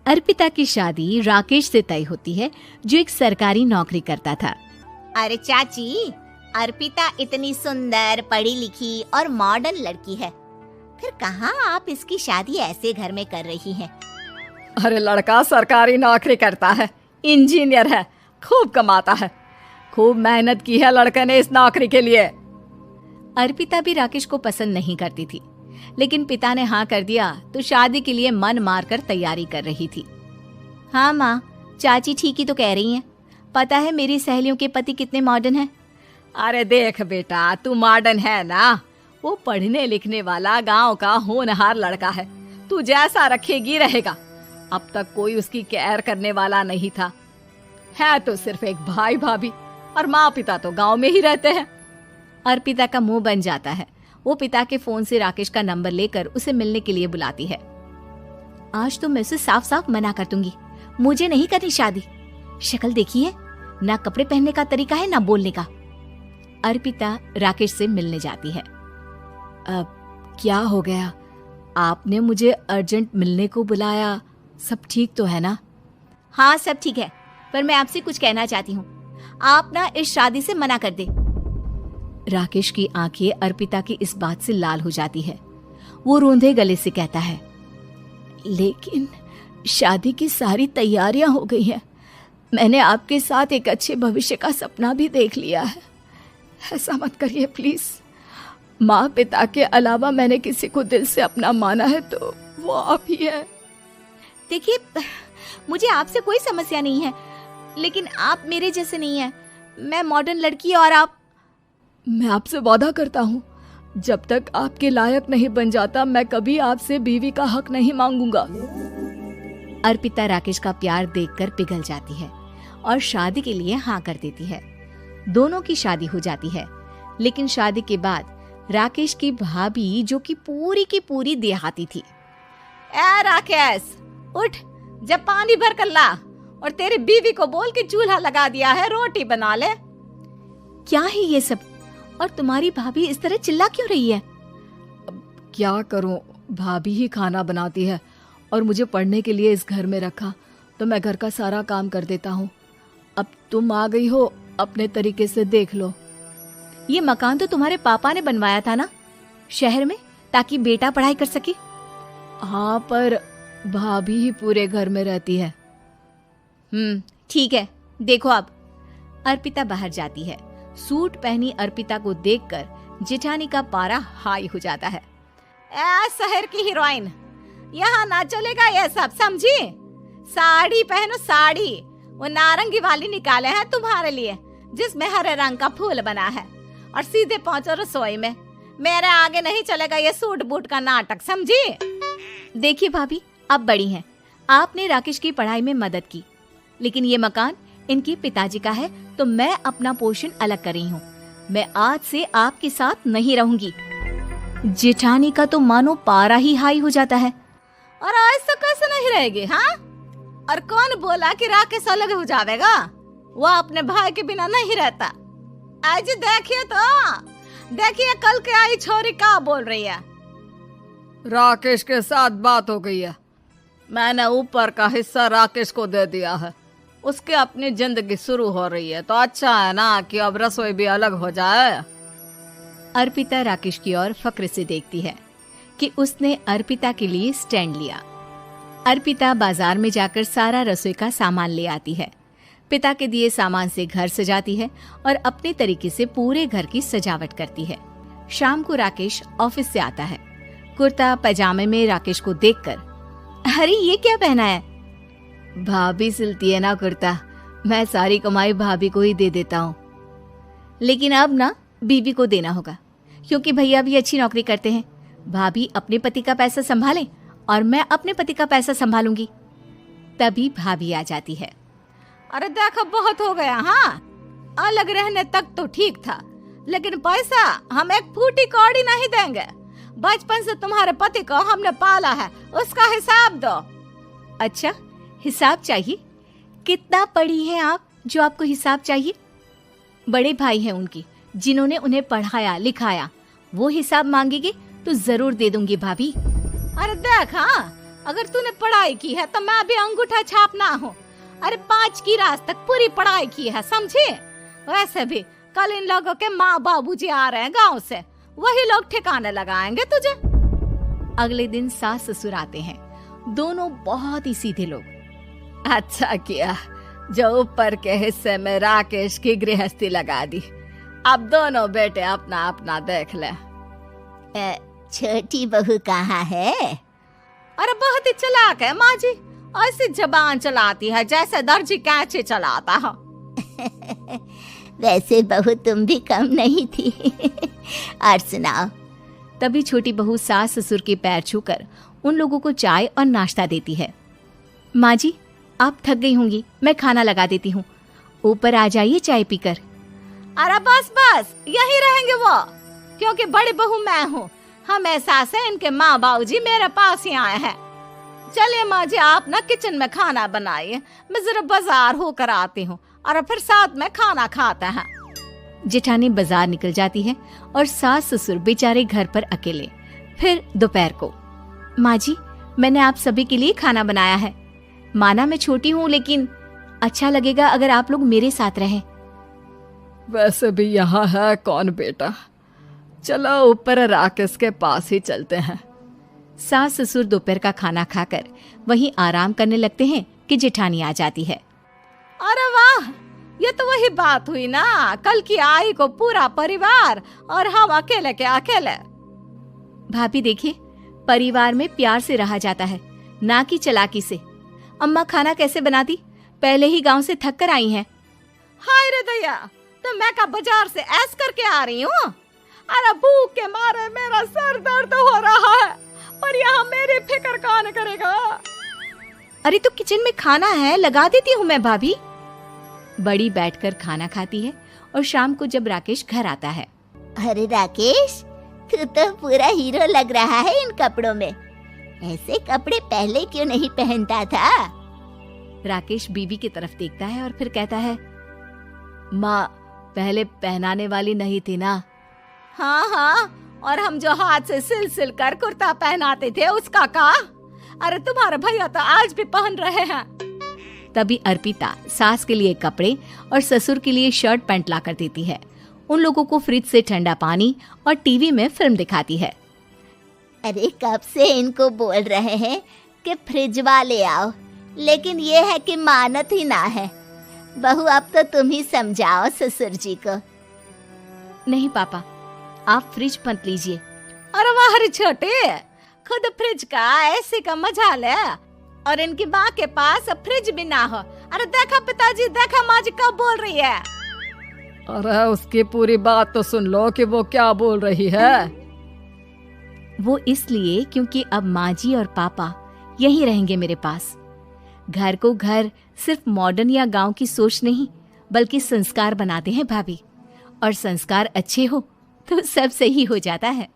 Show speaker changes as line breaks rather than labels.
अर्पिता की शादी राकेश से तय होती है, जो एक सरकारी नौकरी करता था।
अरे चाची, अर्पिता इतनी सुंदर, पढ़ी लिखी और मॉडर्न लड़की है, फिर कहाँ आप इसकी शादी ऐसे घर में कर रही हैं?
अरे लड़का सरकारी नौकरी करता है, इंजीनियर है, खूब कमाता है, खूब मेहनत की है लड़के ने इस नौकरी के लिए।
अर्पिता भी राकेश को पसंद नहीं करती थी, लेकिन पिता ने हाँ कर दिया तो शादी के लिए मन मारकर तैयारी कर रही थी। हाँ माँ, चाची ठीक ही तो कह रही हैं। पता है मेरी सहेलियों के पति कितने मॉडर्न हैं।
अरे देख बेटा, तू मॉडर्न है ना, वो पढ़ने लिखने वाला गांव का होनहार लड़का है, तू जैसा रखेगी रहेगा। अब तक कोई उसकी केयर करने वाला नहीं था, है तो सिर्फ एक भाई भाभी, और माँ पिता तो गांव में ही रहते हैं।
अर्पिता का मुंह बन जाता है। वो पिता के फोन से राकेश का नंबर लेकर उसे मिलने के लिए बुलाती है। आज तो मैं उसे साफ साफ मना कर दूंगी, मुझे नहीं करनी शादी। शक्ल देखी है ना, कपड़े पहनने का तरीका है ना बोलने का। अर्पिता राकेश से मिलने जाती है।
अब क्या हो गया, आपने मुझे अर्जेंट मिलने को बुलाया, सब ठीक तो है ना?
हाँ सब ठीक है, पर मैं आपसे कुछ कहना चाहती हूँ, आप ना इस शादी से मना कर दे। राकेश की आंखें अर्पिता की इस बात से लाल हो जाती है। वो रोंधे गले से कहता है, लेकिन शादी की सारी तैयारियां हो गई हैं। मैंने आपके साथ एक अच्छे भविष्य का सपना भी देख लिया है। ऐसा मत करिए प्लीज। माँ पिता के अलावा मैंने किसी को दिल से अपना माना है तो वो आप ही है। देखिए, मुझे आपसे कोई समस्या नहीं है, लेकिन आप मेरे जैसे नहीं हैं। मैं मॉडर्न लड़की और आप।
मैं आपसे वादा करता हूँ, जब तक आपके लायक नहीं बन जाता मैं कभी आपसे बीवी का हक नहीं मांगूंगा।
अर्पिता राकेश का प्यार देखकर पिघल जाती है और शादी के लिए हाँ कर देती है। दोनों की शादी हो जाती है, लेकिन शादी के बाद राकेश की भाभी, जो कि पूरी की पूरी देहाती थी।
ए राकेश, उठ, जब पानी भर कर ला और तेरी बीवी को बोल के चूल्हा लगा दिया है, रोटी बना ले।
क्या है ये सब? और तुम्हारी भाभी इस तरह चिल्ला क्यों रही है?
क्या करूं, भाभी ही खाना बनाती है और मुझे पढ़ने के लिए इस घर में रखा, तो मैं घर का सारा काम कर देता हूँ। अब तुम आ गई हो, अपने तरीके से देख लो।
ये मकान तो तुम्हारे पापा ने बनवाया था ना, शहर में, ताकि बेटा पढ़ाई कर सके।
हाँ, पर भाभी ही पूरे घर में रहती है।
ठीक है, देखो अब। अर्पिता बाहर जाती है। सूट पहनी अर्पिता को देखकर जेठानी का पारा हाई हो जाता है।
ए शहर की हीरोइन, यहाँ ना चलेगा ये सब, समझी? साड़ी पहनो, साड़ी। वो नारंगी वाली निकाले हैं तुम्हारे लिए, जिसमें हरे रंग का फूल बना है, और सीधे पहुंचो रसोई में। मेरे आगे नहीं चलेगा ये सूट बूट का नाटक, समझी?
देखिए भाभी, आप बड़ी हैं, आपने राकेश की पढ़ाई में मदद की, लेकिन ये मकान इनके पिताजी का है, तो मैं अपना पोर्शन अलग कर रही हूँ। मैं आज से आपके साथ नहीं रहूंगी। जेठानी का तो मानो पारा ही हाई हो जाता है।
और ऐसा कैसे नहीं रहेगी? हाँ, और कौन बोला कि राकेश अलग हो जाएगा? वो अपने भाई के बिना नहीं रहता। आज देखिए तो, देखिए कल के आई छोरी क्या बोल रही है। राकेश के साथ बात हो गई है, मैंने ऊपर का हिस्सा राकेश को दे दिया है, उसके अपनी जिंदगी शुरू हो रही है, तो अच्छा है ना कि अब रसोई भी अलग हो जाए।
अर्पिता राकेश की ओर फक्र से देखती है कि उसने अर्पिता के लिए स्टैंड लिया। अर्पिता बाजार में जाकर सारा रसोई का सामान ले आती है। पिता के दिए सामान से घर सजाती है और अपने तरीके से पूरे घर की सजावट करती है। शाम को राकेश ऑफिस से आता है। कुर्ता पैजामे में राकेश को देखकर, अरे ये क्या पहना है?
भाभी सिलती है ना कुर्ता, मैं सारी कमाई भाभी को ही दे देता हूँ।
लेकिन अब ना बीवी को देना होगा, क्योंकि भैया भी अच्छी नौकरी करते हैं। भाभी अपने पति का पैसा संभाले और मैं अपने पति का पैसा संभालूंगी। तभी भाभी आ जाती है।
अरे देखो, बहुत हो गया। हाँ, अलग रहने तक तो ठीक था, लेकिन पैसा हम एक फूटी कौड़ी नहीं देंगे। बचपन से तुम्हारे पति को हमने पाला है, उसका हिसाब दो।
अच्छा, हिसाब चाहिए? कितना पढ़ी हैं आप जो आपको हिसाब चाहिए? बड़े भाई हैं उनकी, जिन्होंने उन्हें पढ़ाया लिखाया। वो हिसाब मांगेगी तो जरूर दे दूंगी भाभी।
अरे देख, हाँ, अगर तूने पढ़ाई की है तो मैं भी अंगूठा छाप ना हूँ। अरे 5 की क्लास तक पूरी पढ़ाई की है, समझे। वैसे भी कल इन लोगों के माँ बाबूजी आ रहे हैं गांव से, वही लोग ठिकाने लगाएंगे तुझे।
अगले दिन सास ससुर आते हैं, दोनों बहुत ही सीधे लोग।
अच्छा किया जो ऊपर के हिस्से में राकेश की गृहस्थी लगा दी। अब दोनों बेटे अपना अपना देख ले।
छोटी बहू कहाँ है?
अरे बहुत ही चालाक है माँ जी, ऐसी जबान चलाती है जैसे दर्जी कैंची चलाता है।
वैसे बहू तुम भी कम नहीं थी। और सुनाओ।
तभी छोटी बहू सास ससुर के पैर छूकर उन लोगों को चाय और नाश्ता देती है। माँ जी, आप थक गई होंगी, मैं खाना लगा देती हूँ, ऊपर आ जाइए चाय पीकर।
अरे बस बस यही रहेंगे वो, क्योंकि बड़ी बहू मैं हूँ। हमेशा से इनके माँ बाबूजी मेरे पास ही आए हैं। चलिए माँ जी, आप ना किचन में खाना बनाइए, मैं जरा बाजार होकर आती हूँ और फिर साथ में खाना खाता है।
जेठानी बाजार निकल जाती है और सास ससुर बेचारे घर पर अकेले। फिर दोपहर को, माँ जी, मैंने आप सभी के लिए खाना बनाया है। माना मैं छोटी हूँ, लेकिन अच्छा लगेगा अगर आप लोग मेरे साथ रहें।
वैसे भी यहाँ है कौन बेटा, चलो ऊपर राकेश के पास ही चलते हैं।
सास ससुर दोपहर का खाना खाकर वहीं आराम करने लगते हैं कि जेठानी आ जाती है।
अरे वाह, ये तो वही बात हुई ना, कल की आई को पूरा परिवार और हम अकेले के अकेले।
भाभी देखिए, परिवार में प्यार से रहा जाता है, ना कि चालाकी से। अम्मा खाना कैसे बनाती, पहले ही गांव से थक कर आई हैं।
हाय रे दया, तो मैं का बाजार से ऐस करके आ रही हूँ। अरे भूख के मारे मेरा सर दर्द हो रहा है, पर यहाँ मेरी फिक्र कौन करेगा।
अरे तो किचन में खाना है, लगा देती हूँ मैं भाभी। बड़ी बैठकर खाना खाती है और शाम को जब राकेश घर आता है।
अरे राकेश, तू तो पूरा हीरो लग रहा है इन कपड़ों में। ऐसे कपड़े पहले क्यों नहीं पहनता था?
राकेश बीबी की तरफ देखता है और फिर कहता है, माँ पहले पहनाने वाली नहीं थी ना।
हाँ हाँ, और हम जो हाथ से सिल सिल कर कुर्ता पहनाते थे उसका का? अरे तुम्हारे भैया तो आज भी पहन रहे हैं।
तभी अर्पिता सास के लिए कपड़े और ससुर के लिए शर्ट पैंट ला कर देती है। उन लोगों को फ्रिज से ठंडा पानी और टीवी में फिल्म दिखाती है।
अरे कब से इनको बोल रहे हैं कि फ्रिज वाले आओ, लेकिन ये है कि मानत ही ना है। बहू, अब तो तुम ही समझाओ ससुर जी को।
नहीं पापा, आप फ्रिज मत लीजिए।
अरे वाह रे छोटे, खुद फ्रिज का ऐसे का मजा ले, और इनकी माँ के पास फ्रिज भी ना हो। अरे देखा पिताजी, देखा माँ जी कब बोल रही है। अरे उसकी पूरी बात तो सुन लो कि वो क्या बोल रही है।
वो इसलिए क्योंकि अब माँ जी और पापा यहीं रहेंगे मेरे पास। घर को घर सिर्फ मॉडर्न या गांव की सोच नहीं, बल्कि संस्कार बनाते हैं भाभी, और संस्कार अच्छे हो तो सब सही हो जाता है।